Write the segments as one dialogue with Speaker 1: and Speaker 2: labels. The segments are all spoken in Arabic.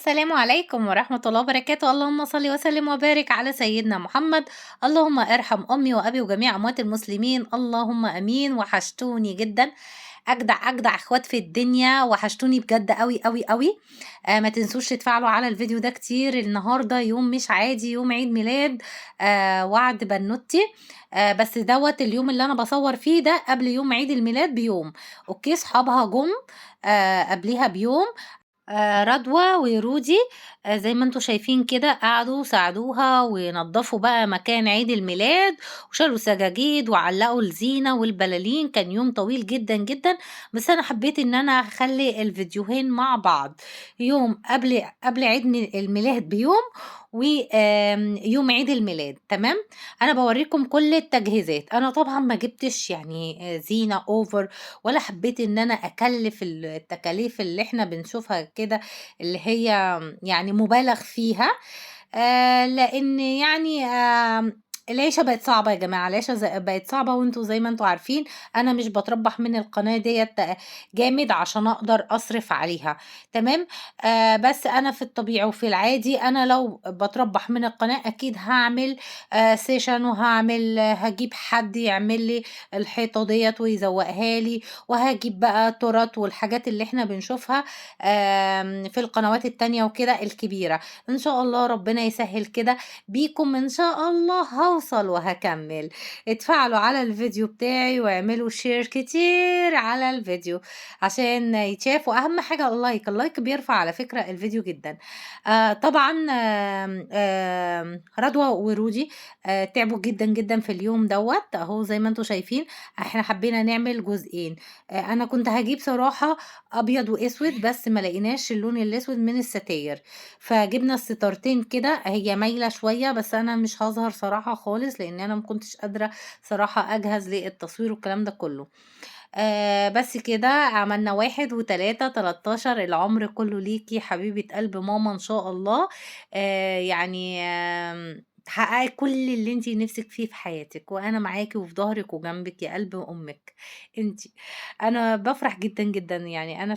Speaker 1: السلام عليكم ورحمة الله وبركاته، اللهم صل وسلم وبارك على سيدنا محمد. اللهم ارحم أمي وأبي وجميع أموات المسلمين، اللهم آمين. وحشتوني جدًا، أجدع أخوات في الدنيا، وحشتوني بجد أوي، أوي، أوي. ما تنسوش تتفاعلوا على الفيديو ده كتير، النهارده يوم مش عادي، يوم عيد ميلاد وعد بنوتي. بس دوّة اليوم اللي أنا باصوّر فيه ده قبل يوم عيد الميلاد بيوم، أوكي. صحابها جُم قبليها بيوم. رضوى ورودي، زي ما أنتم شايفين كده قعدوا ساعدوها ونضّفوا بقى مكان عيد الميلاد، وشالوا سجاجيد وعلّقوا الزينة والبلالين. كان يوم طويل جدًا، جدًا، بس أنا حبيت إن أنا أخلّي الفيديوهين مع بعض، يوم قبل عيد الميلاد بيوم، يوم عيد الميلاد، تمام. أنا باورّيكم كل التجهيزات. أنا طبعًا ما جبتش يعني زينة over، ولا حبيت إن أنا أكلّف التكاليف اللي إحنا بنشوفها كده، اللي هي يعني مُبالغ فيها. لإن يعني العيشة بقت صعبة يا جماعة، العيشة بقت صعبة، وأنتم زي ما أنتم عارفين أنا مش باتربّح من القناة ديّة جامد عشان أقدر أصرف عليها، تمام. بس أنا في الطبيعي وفي العادي أنا لو باتربّح من القناة أكيد هاعمل session، هاجيب حد يعمل لي الحيطة ديّة ويزوّقها لي، وهاجيب بقى تُرَط والحاجات اللي إحنا بنشوفها في القنوات التانية وكده الكبيرة. إن شاء الله ربنا يسهّل كده بيكم، إن شاء الله هاوصل وهاكمّل. اتفاعلوا على الفيديو بتاعي واعملوا share كتير على الفيديو عشان يتشاف، وأهم حاجة اللايك، اللايك بيرفع على فكرة الفيديو جدًا. طبعًا رضوى ورودي تعبوا جدًا، جدًا في اليوم دوّة، أهو زي ما أنتم شايفين. إحنا حبّينا نعمل جزئين. أنا كنت هاجيب صراحة أبيض وأسود، بس ما لقيناش اللون الأسود من الستاير، فجِبنا الستارتين كده. هي مايلة شوية، بس أنا مش هاظهر صراحة خالص، لإن أنا ما كنتش قادرة صراحة أجهز للتصوير والكلام ده كلّه. بس كده عملنا 1 و3، 13. العمر كلّه ليكِ حبيبة قلب ماما إن شاء الله. يعني تحققي كل اللي أنتِ نِفْسِك فيه في حياتِك، وأنا معاكِ وفي ضهرِك وجنبِك يا قلب أمِّك أنتِ. أنا بافرح جدًا، جدًا، يعني أنا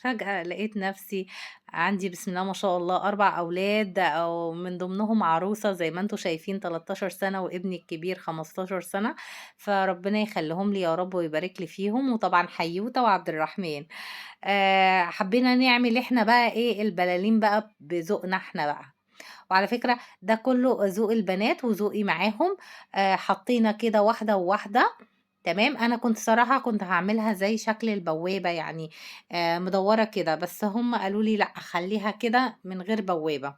Speaker 1: فجأة لقيت نَفْسي عندي بسم الله ما شاء الله 4 أولاد، أو من ضمنهم عروسة زي ما أنتم شايفين 13 سَنة، وابني الكبير 15 سَنة. فربنا يخلّيهم لي يا رب ويبارك لي فيهم، وطبعًا حيّوتة وعبد الرحمن. حبّينا نعمل إحنا بقى إيه، البلالين بقى بذوقنا إحنا بقى. وعلى فكرة ده كُلّه ذوق البنات وذوقي معاهم. حطّينا كده واحدة وواحدة، تمام. أنا كنت صراحة كنت هاعملها زي شكل البوابة، يعني مدوّرة كده، بس هُم قالوا لي: "لأ، خلّيها كده من غير بوابة."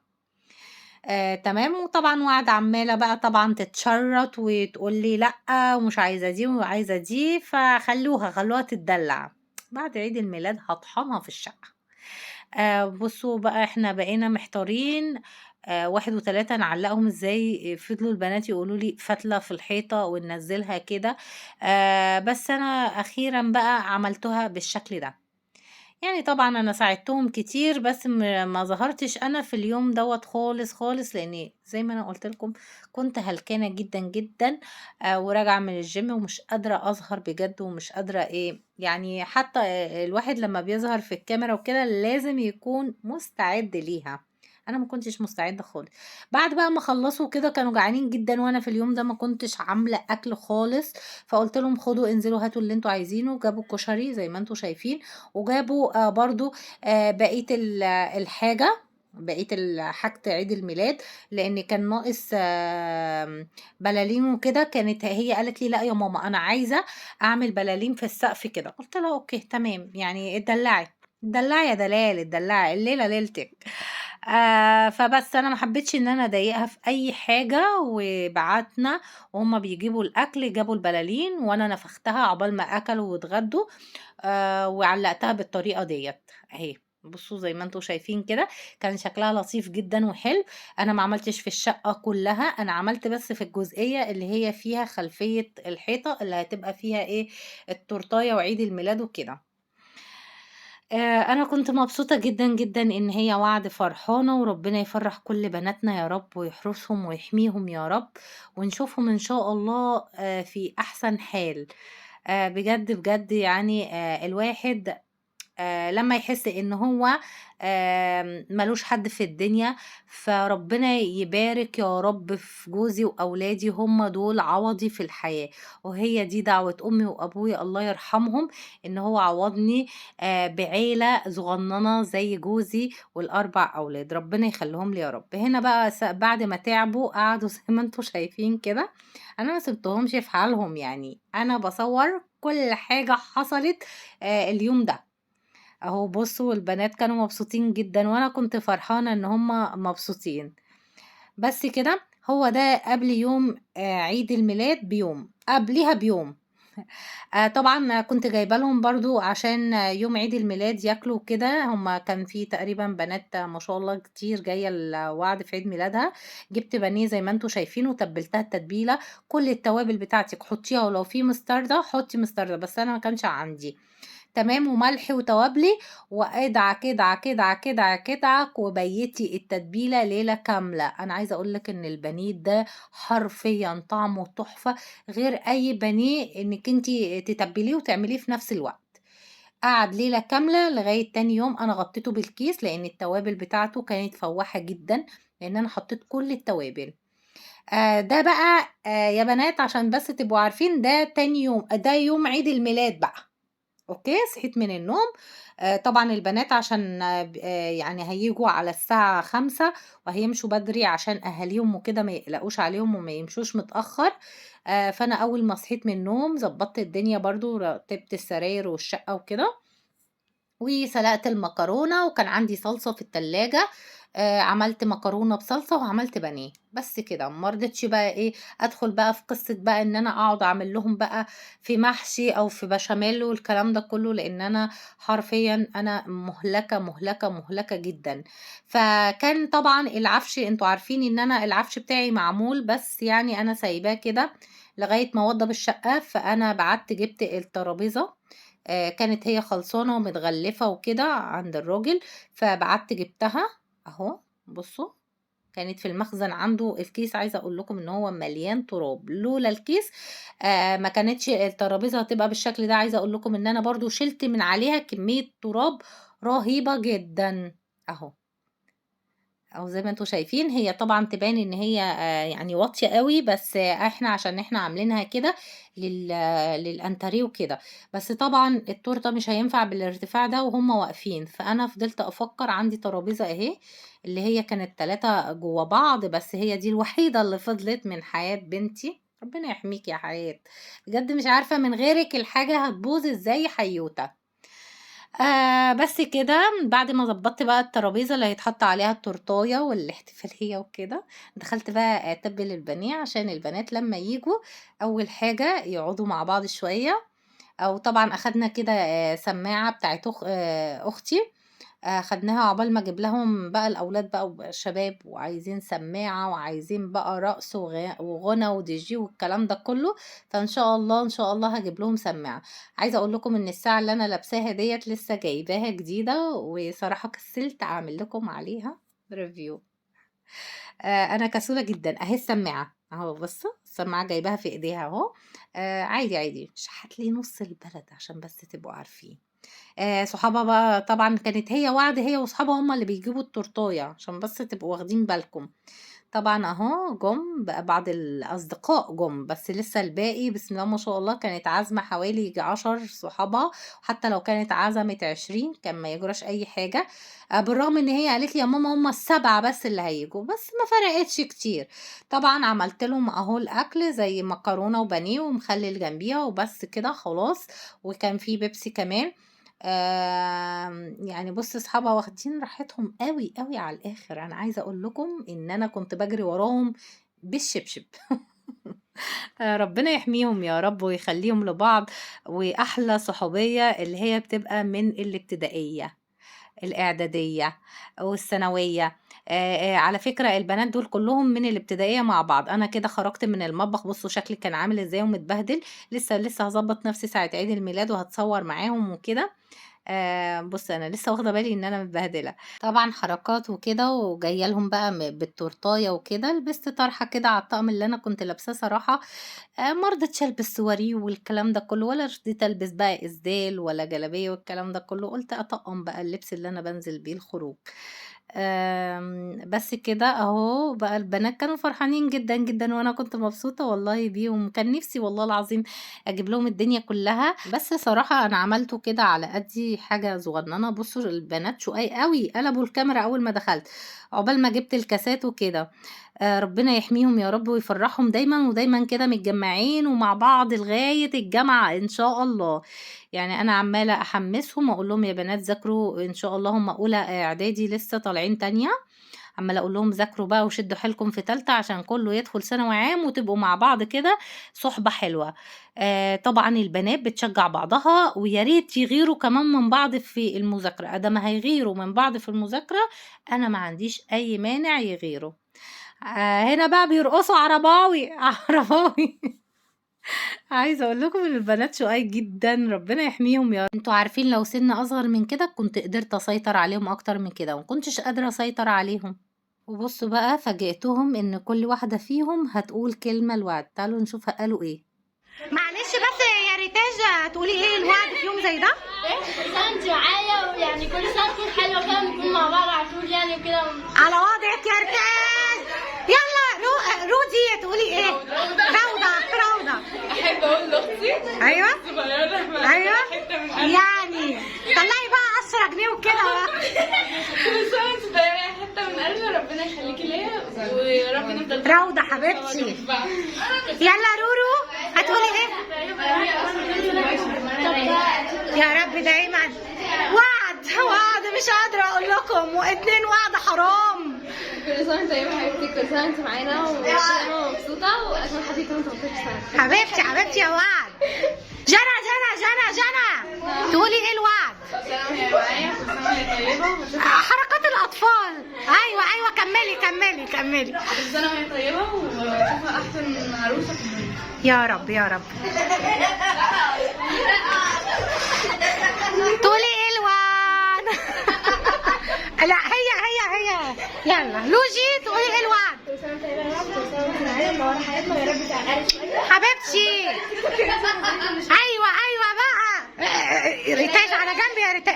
Speaker 1: تمام. وطبعًا عمّالة بقى طبعًا تتشرّط وتقول لي: "لأ، ومش عايزة دي وعايزة دي." خلّوها تتدلّع. بعد عيد الميلاد هاطحنها في الشقة. بُصّوا بقى إحنا بقينا محتارين 1 و3 نعلّقهم إزاي. فضلوا البنات يقولوا لي فتلة في الحيطة وننزّلها كده. بس أنا أخيرًا بقى عملتها بالشكل ده. يعني طبعًا أنا ساعدتهم كتير، بس ما ظهرتش أنا في اليوم دوّة خالص، خالص، لإني زي ما أنا قُلت لكم كنت هلكانة جدًا، جدًا، وراجعة من الgym ومش قادرة أظهر بجد، ومش قادرة إيه، يعني حتى الواحد لمّا بيظهر في الكاميرا وكده لازم يكون مستعد ليها. أنا ما كنتش مستعدة خالص. بعد بقى ما خلّصوا كده كانوا جعانين جدًا، وأنا في اليوم ده ما كنتش عاملة أكل خالص، فقُلت لهم خدوا انزلوا هاتوا اللي أنتم عايزينه. جابوا كشري زي ما أنتم شايفين، وجابوا برضه بقية الحاجة، بقية حاجة عيد الميلاد، لإن كان ناقص بلالين وكده. كانت هي قالت لي: "لأ يا ماما أنا عايزة أعمل بلالين في السقف كده." قُلت لها: "أوكي تمام، يعني اتدلّعي، اتدلّعي يا دلال، اتدلّعي، الليلة ليلتِك." فبس أنا ما حبيتش إن أنا أضايقها في أي حاجة، وبعتنا وهُم بيجيبوا الأكل، جابوا البلالين وأنا نفختها عقبال ما أكلوا واتغدوا. وعلّقتها بالطريقة ديّة أهي. بُصّوا زي ما أنتم شايفين كده، كان شكلها لطيف جدًا وحلو. أنا ما عملتش في الشقة كلّها، أنا عملت بس في الجزئية اللي هي فيها خلفية الحيطة اللي هتبقى فيها إيه، التورتاية وعيد الميلاد وكده. أنا كنت مبسوطة جدًا، جدًا إن هي وعد فرحانة، وربنا يفرّح كل بناتنا يا رب ويحرسهم ويحميهم يا رب، ونشوفهم إن شاء الله في أحسن حال. بجد، بجد يعني الواحد لمّا يحس إن هو ما لوش حد في الدنيا، فربنا يبارك يا رب في جوزي وأولادي، هم دول عوضي في الحياة، وهي دي دعوة أمي وأبويا الله يرحمهم، إن هو عوّضني بعيلة صغننة زي جوزي وال4 أولاد، ربنا يخلّيهم لي يا رب. هنا بقى بعد ما تعبوا قعدوا زي ما أنتم شايفين كده، أنا ما سِبتهمش في حالهم، يعني أنا باصوّر كل حاجة حصلت اليوم ده. أهو بُصّوا البنات كانوا مبسوطين جدًا، وأنا كنت فرحانة إن هُم مبسوطين. بس كده، هو ده قبل يوم عيد الميلاد بيوم، قبليها بيوم. طبعًا كنت جايبة لهم برضه عشان يوم عيد الميلاد ياكلوا وكده، هُم كان في تقريبًا بنات ما شاء الله كتير جاية الوعد في عيد ميلادها، جِبت بانيه زي ما أنتم شايفين وتبّلتها التتبيلة، كل التوابل بتاعتِك حطيها ولو في مستردة حطي مستردة، بس أنا ما كانش عندي. تمام، وملح وتوابلي، وادعك، ادعك، ادعك، ادعك، ادعك، وبيّتي التتبيلة ليلة كاملة. أنا عايزة أقول لِك إن البانيه ده حرفيًا طعمه تحفة، غير أي بانيه إنِّك أنتِ تتبّليه وتعمليه في نفس الوقت. قعد ليلة كاملة لغاية تاني يوم أنا غطّيته بالكيس، لإن التوابل بتاعته كانت فوّاحة جدًا، لإن أنا حطيت كل التوابل. ده بقى يا بنات عشان بس تبقوا عارفين ده تاني يوم، ده يوم عيد الميلاد بقى. أوكي، صحيت من النوم طبعًا البنات عشان يعني هييجوا على الساعة 17:00 وهيمشوا بدري عشان أهاليهم وكده ما يقلقوش عليهم وما يمشوش متأخر، فأنا أول ما صحيت من النوم ضبّطت الدنيا برضه، رتّبت السراير والشقة وكده. وسلقت المكرونة وكان عندي صلصة في التلاجة، عملت مكرونة بصلصة وعملت بانيه، بس كده. ما رضيتش بقى إيه، أدخل بقى في قصة بقى إن أنا أقعد أعمل لهم بقى في محشي أو في بشاميل والكلام ده كله، لإن أنا حرفيًا أنا مُهلكة، مُهلكة، مُهلكة جدًا. فكان طبعًا العفش أنتم عارفين إن أنا العفش بتاعي معمول، بس يعني أنا سايباه كده لغاية ما أوضّب الشقة، فأنا بعتّ جِبت الترابيزة كانت هي خلصانة ومتغلفة وكده عند الراجل، فبعتّ جبتها أهو بُصّوا، كانت في المخزن عنده الكيس عايزة أقول لكم إن هو مليان تراب، لولا الكيس ما كانتش الترابيزة هتبقى بالشكل ده، عايزة أقول لكم إن أنا برضه شِلت من عليها كمية تراب رهيبة جدًا، أهو. أهو زي ما أنتم شايفين هي طبعًا تبان إن هي يعني واطية أوي، بس إحنا عشان إحنا عاملينها كده لل للأنتريه وكده، بس طبعًا التورتة مش هينفع بالارتفاع ده وهُم واقفين، فأنا فضلت أفكّر عندي ترابيزة أهي، اللي هي كانت 3 جوّه بعض، بس هي دي الوحيدة اللي فضلت من حياة بنتي، ربنا يحميكِ يا حياة، بجد مش عارفة من غيرِك الحاجة هتبوظ إزاي حيوتة. بس كده، بعد ما ضبّطت بقى الترابيزة اللي هيتحط عليها التورتاية والاحتفالية وكده، دخلت بقى أتبِّل البانيه عشان البنات لمّا ييجوا أول حاجة يقعدوا مع بعض شوية، أو طبعًا أخدنا كده سماعة بتاعة أختي، خدناها عقبال ما أجيب لهم بقى الأولاد بقى شباب وعايزين سماعة وعايزين بقى رقص وغُنى وDJ والكلام ده كلّه، فإن شاء الله، إن شاء الله هاجيب لهم سماعة. عايزة أقول لكم إن الساعة اللي أنا لابساها ديّة لسه جايباها جديدة، وصراحة كسّلت أعمل لكم عليها review. أنا كسولة جدًا، أهي السماعة، أهو بصّوا، السماعة جايباها في إيديها أهو، عادي، عادي، شحات لي نُص البلد عشان بس تبقوا عارفين. صحابها بقى طبعًا كانت هي وعد هي وصحابها هُم اللي بيجيبوا التورتاية، عشان بس تبقوا واخدين بالكم. طبعًا أهو جُم بقى بعض الأصدقاء جُم، بس لسه الباقي بسم الله ما شاء الله كانت عازمة حوالي ييجي 10 صحابها، حتى لو كانت عزمت 20 كان ما يجراش أي حاجة، بالرغم إن هي قالت لي: "يا ماما هُم ال7 بس اللي هييجوا." بس ما فرقتش كتير. طبعًا عملت لهم أهو الأكل زي مكرونة وبانيه ومخلل جنبيها وبس كده خلاص، وكان في بيبسي كمان. يعني بُص أصحابها واخدين راحتهم أوي، أوي على الآخر، أنا عايزة أقول لكم إن أنا كنت باجري وراهم بالشبشب. ربنا يحميهم يا رب ويخلّيهم لبعض، وأحلى صحوبية اللي هي بتبقى من الابتدائية، الإعدادية والثانوية. على فكرة البنات دول كلّهم من الابتدائية مع بعض، أنا كده خرجت من المطبخ بُصّوا شكلي كان عامل إزاي ومتبهدل، لسه هاضبّط نفسي ساعة عيد الميلاد وهاتصوّر معاهم وكده. بُص أنا لسه واخدة بالي إن أنا متبهدلة، طبعًا حركات وكده وجاية لهم بقى بالتورتاية وكده، لبست طرحة كده على الطقم اللي أنا كنت لابساه صراحة، ما رضيتش ألبس سواريه والكلام ده كله، ولا رضيت ألبس بقى إسدال ولا جلابية والكلام ده كله، قُلت أطقم بقى اللبس اللي أنا بانزل بيه الخروج. بس كده أهو بقى البنات كانوا فرحانين جدًا، جدًا، وأنا كنت مبسوطة والله بيهم، كان نفسي والله العظيم أجيب لهم الدنيا كلّها، بس صراحة أنا عملته كده على قدّي حاجة صغنّنة، بُصّوا البنات شُقاي أوي، قلبوا الكاميرا أول ما دخلت، عقبال ما جِبت الكاسات وكده. ربنا يحميهم يا رب ويفرّحهم دايمًا، ودايمًا كده متجمّعين ومع بعض لغاية الجامعة إن شاء الله. يعني أنا عمّالة أحمّسهم وأقول لهم يا بنات ذاكروا إن شاء الله هُم أولى إعدادي لسه طالعين تانية، عمّالة أقول لهم ذاكروا بقى وشدّوا حيلكم في تالتة عشان كلّه يدخل ثانوي عام وتبقوا مع بعض كده صُحبة حلوة. طبعًا البنات بتشجّع بعضها ويا ريت يغيروا كمان من بعض في المذاكرة، أدام هيغيروا من بعض في المذاكرة أنا ما عنديش أي مانع يغيروا. هنا بقى بيرقصوا عرباوي، عرباوي. عايزة أقول لكم إن البنات شُقاي جدًا، ربنا يحميهم يا رب. أنتم عارفين لو سِن أصغر من كده كنت قدرت أسيطر عليهم أكتر من كده، وما كنتش قادرة أسيطر عليهم. وبُصّوا بقى فاجئتهم إن كل واحدة فيهم هتقول كلمة الوعد، تعالوا نشوف قالوا إيه. معلش بس يا ريتاج تقولي إيه الوعد في يوم زي ده؟
Speaker 2: إيه؟ كل سنة أنتِ معايا ويعني كل سنة تكون حلوة كده ونكون مع بعض على طول يعني وكده
Speaker 1: على وضعِك يا ريتاج. يالّا رودي تقولي إيه؟ روضة.
Speaker 3: احب اقول لاختي
Speaker 1: أيوه،
Speaker 3: صغيره
Speaker 1: أيوه،
Speaker 3: حته من قلبي
Speaker 1: يعني طلّعي بقى 10 جنيه وكده بقى.
Speaker 3: كل سنه وانت طيبه حته من قلبي ربنا يخليكي ليا ويا رب نفضل
Speaker 1: روضة حبيبتي. يالّا رورو هتقولي إيه؟ يا رب دايمًا. وعد مش قادرة أقول لكم، و2 وعد حرام.
Speaker 3: كل سنه وانت طيبه حبيبتي كل سنه وانت معانا ودايما مبسوطه وعشان حبيبتي 18 سنه
Speaker 1: حبيبتي يا وعد. جنى تقولي إيه الوعد؟
Speaker 3: كل سنه وهي معايا كل سنه وهي طيبه
Speaker 1: حركات الأطفال. أيوه كمّلي.
Speaker 3: كل سنه وهي طيبه واشوفها احسن عروسه في الدنيا
Speaker 1: يا رب. تقولي إيه الوعد؟ لأ هي. يالّا لوجي تقولي إيه الوعد؟
Speaker 2: كل سنة طيبة يا رب كل سنة وأنتِ معانا منورة حياتنا ويا رب تعقلي شوية
Speaker 1: حبيبتي. أيوه بقى. ريتاج على جنب يا ريتاج.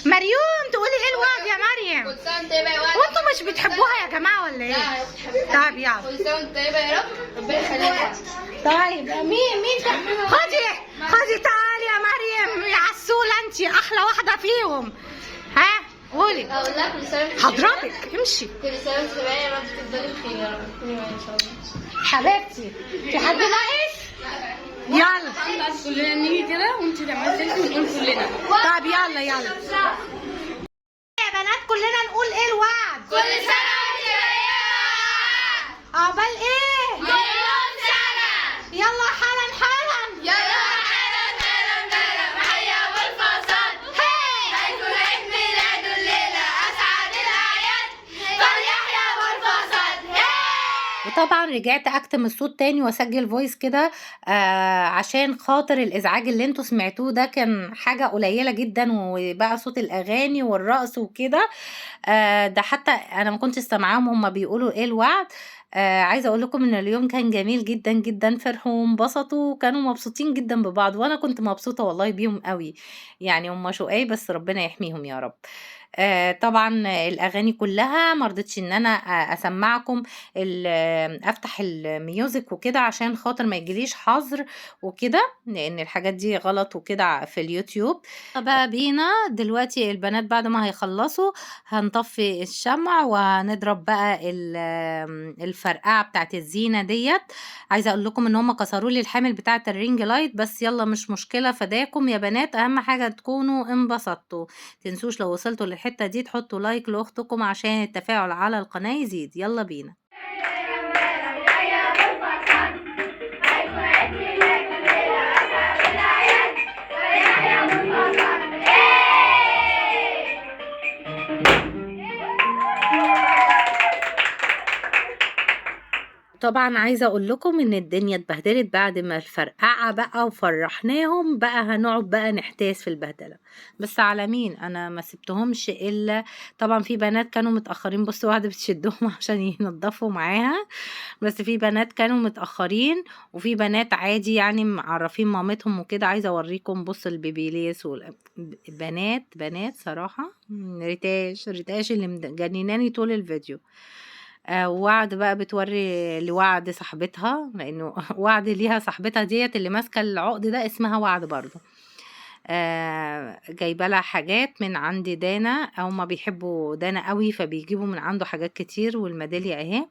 Speaker 1: مريوم تقولي إيه الوعد يا مريم؟
Speaker 3: كل سنه وانت طيبه يا واد
Speaker 1: وأنتم مش بتحبوها يا جماعة والّا إيه؟ طب يالّا.
Speaker 3: كل سنه وانت طيبه يا رب ربنا يخليك
Speaker 1: طيب مين خدي تعالي يا مريم يا عسولة انتي احلى واحدة فيهم. ها قولي.
Speaker 3: اقول لك كل سنه وانت طيبة.
Speaker 1: هضربك امشي.
Speaker 3: كل سنه وانت طيبه يا رب تفضلي بخير يا رب تكوني معايا ان شاء الله
Speaker 1: حبيبتي في حد ناقص؟ يلا
Speaker 3: كلنا نيجي كده وانت تعملي سيلفي ونقول كلنا
Speaker 1: طب يلا يا بنات كلنا نقول ايه الوعد؟
Speaker 3: كل سنه وانت طيبه
Speaker 1: عقبال ايه؟
Speaker 3: مليون سنه
Speaker 1: يلا حالا
Speaker 3: يلا حيا ابو الفصل هيكون عيد ميلاده الليله اسعد الاعياد فليحيى ابو الفصل
Speaker 1: وطبعا رجعت اكتم الصوت تاني واسجل فويس كده عشان خاطر الازعاج اللي انتوا سمعتوه ده كان حاجة قليلة جدا وبقى صوت الاغاني والرقص وكده. ده حتى انا ما كنتش سامعاهم هما بيقولوا ايه الوعد. عايزة اقول لكم ان اليوم كان جميل جدا جدا فرحوا وانبسطوا وكانوا مبسوطين جدا ببعض وانا كنت مبسوطة والله بيهم قوي. يعني هما شقاي بس ربنا يحميهم يا رب. طبعا الاغاني كلها مرضتش ان انا اسمعكم افتح الميوزك وكده عشان خاطر ما يجيليش حظر وكده لان الحاجات دي غلط وكده في اليوتيوب. بقى بينا دلوقتي البنات بعد ما هيخلصوا هنطفي الشمع وهنضرب بقى الفرقعة بتاعت الزينة ديت. عايزة اقول لكم ان هم كسروا لي الحامل بتاعت الرينج لايت بس يلا مش مشكلة فداكم يا بنات اهم حاجة تكونوا انبسطتوا. تنسوش لو وصلتوا للحتة دي تحطوا لايك لاختكم عشان التفاعل على القناة يزيد. يلا بينا. طبعا عايزة اقول لكم ان الدنيا اتبهدلت بعد ما الفرقعة بقى وفرحناهم بقى، هنقعد بقى نحتاس في البهدلة. بس على مين؟ انا ما سبتهمش الا طبعا في بنات كانوا متأخرين، بصوا واحدة بتشدهم عشان ينضفوا معاها، بس في بنات كانوا متأخرين وفي بنات عادي يعني معرفين مامتهم وكده. عايزة اوريكم، بص البيبيليس بنات صراحة ريتاش اللي مجنناني طول الفيديو. ووعد بقى بتوري لوعد صاحبتها، لانه وعد ليها صاحبتها ديت اللي ماسكة العقد ده اسمها وعد برضه. جايبه لها حاجات من عند دانا، او ما بيحبوا دانا قوي فبيجيبوا من عنده حاجات كتير، والميداليه اهي.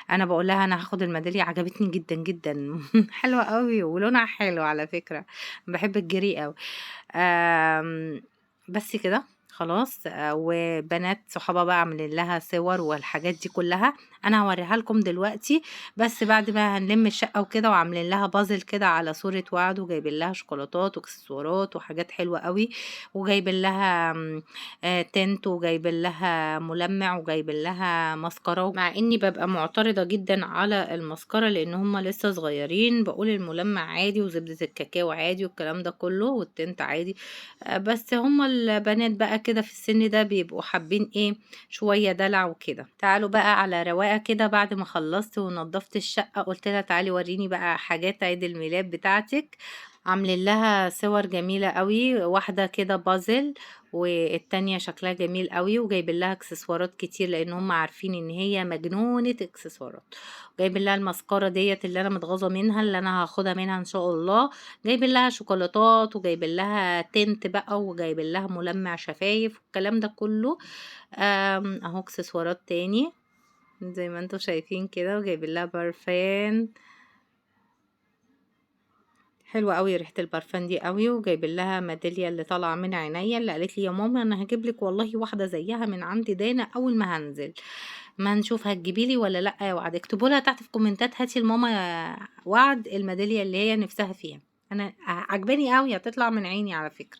Speaker 1: انا بقول لها انا هاخد الميداليه، عجبتني جدا جدا حلوه قوي ولونها حلو على فكره، بحب الجري قوي. بس كده خلاص. وبنات صحابها بقى عاملين لها صور والحاجات دي كلها، انا هوريها لكم دلوقتي. بس بعد ما هنلم الشقه وكده، وعاملين لها بازل كده على صوره وعد، وجايبين لها شوكولاتات واكسسوارات وحاجات حلوه قوي، وجايبين لها تنت، وجايبين لها ملمع، وجايبين لها مسكره. مع اني ببقى معترضه جدا على المسكره لان هم لسه صغيرين، بقول الملمع عادي وزبده الكاكاو عادي والكلام ده كله والتنت عادي. بس هم البنات بقى كده في السن ده بيبقوا حابين ايه، شويه دلع وكده. تعالوا بقى على رواقه كده، بعد ما خلصت ونضفت الشقه قلت لها تعالي وريني بقى حاجات عيد الميلاد بتاعتك. عاملين لها صور جميله قوي، واحده كده بازل والتانية شكلها جميل قوي، وجايبين لها اكسسوارات كتير لان هم عارفين ان هي مجنونة اكسسوارات. جايبين لها المسكرة ديت اللي انا متغاظة منها، اللي انا هاخدها منها ان شاء الله. جايبين لها شوكولاتات، وجايبين لها تنت بقى، وجايبين لها ملمع شفايف والكلام ده كله. اهو اكسسوارات تاني زي ما انتوا شايفين كده، وجايبين لها برفان حلوة قوي، ريحة البرفان دي قوي. وجايبين لها ميدالية اللي طالعة من عينيا، اللي قالت لي يا ماما انا هجيب لك والله واحدة زيها من عند دانا اول ما هنزل، ما نشوف هتجيبي لي ولا لا يا وعد. اكتبوا لها تحت في كومنتات هاتي لماما يا وعد الميدالية اللي هي نفسها فيها، انا عجباني قوي، هتطلع من عيني على فكرة.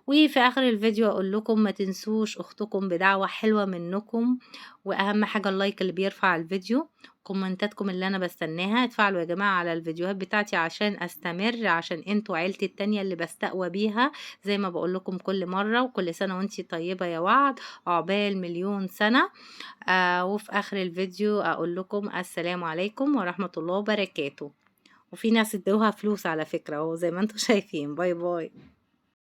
Speaker 1: وفي اخر الفيديو اقول لكم ما تنسوش اختكم بدعوة حلوة منكم، واهم حاجة اللايك اللي بيرفع الفيديو، كومنتاتكم اللي انا بستناها. اتفاعلوا يا جماعة على الفيديوهات بتاعتي عشان استمر، عشان انتوا عيلتي التانية اللي بستقوى بيها زي ما بقول لكم كل مرة. وكل سنة وانتي طيبة يا وعد، عقبال مليون سنة. وفي اخر الفيديو اقول لكم السلام عليكم ورحمة الله وبركاته. وفي ناس ادوها فلوس على فكرة، وزي ما انتوا شايفين. باي باي.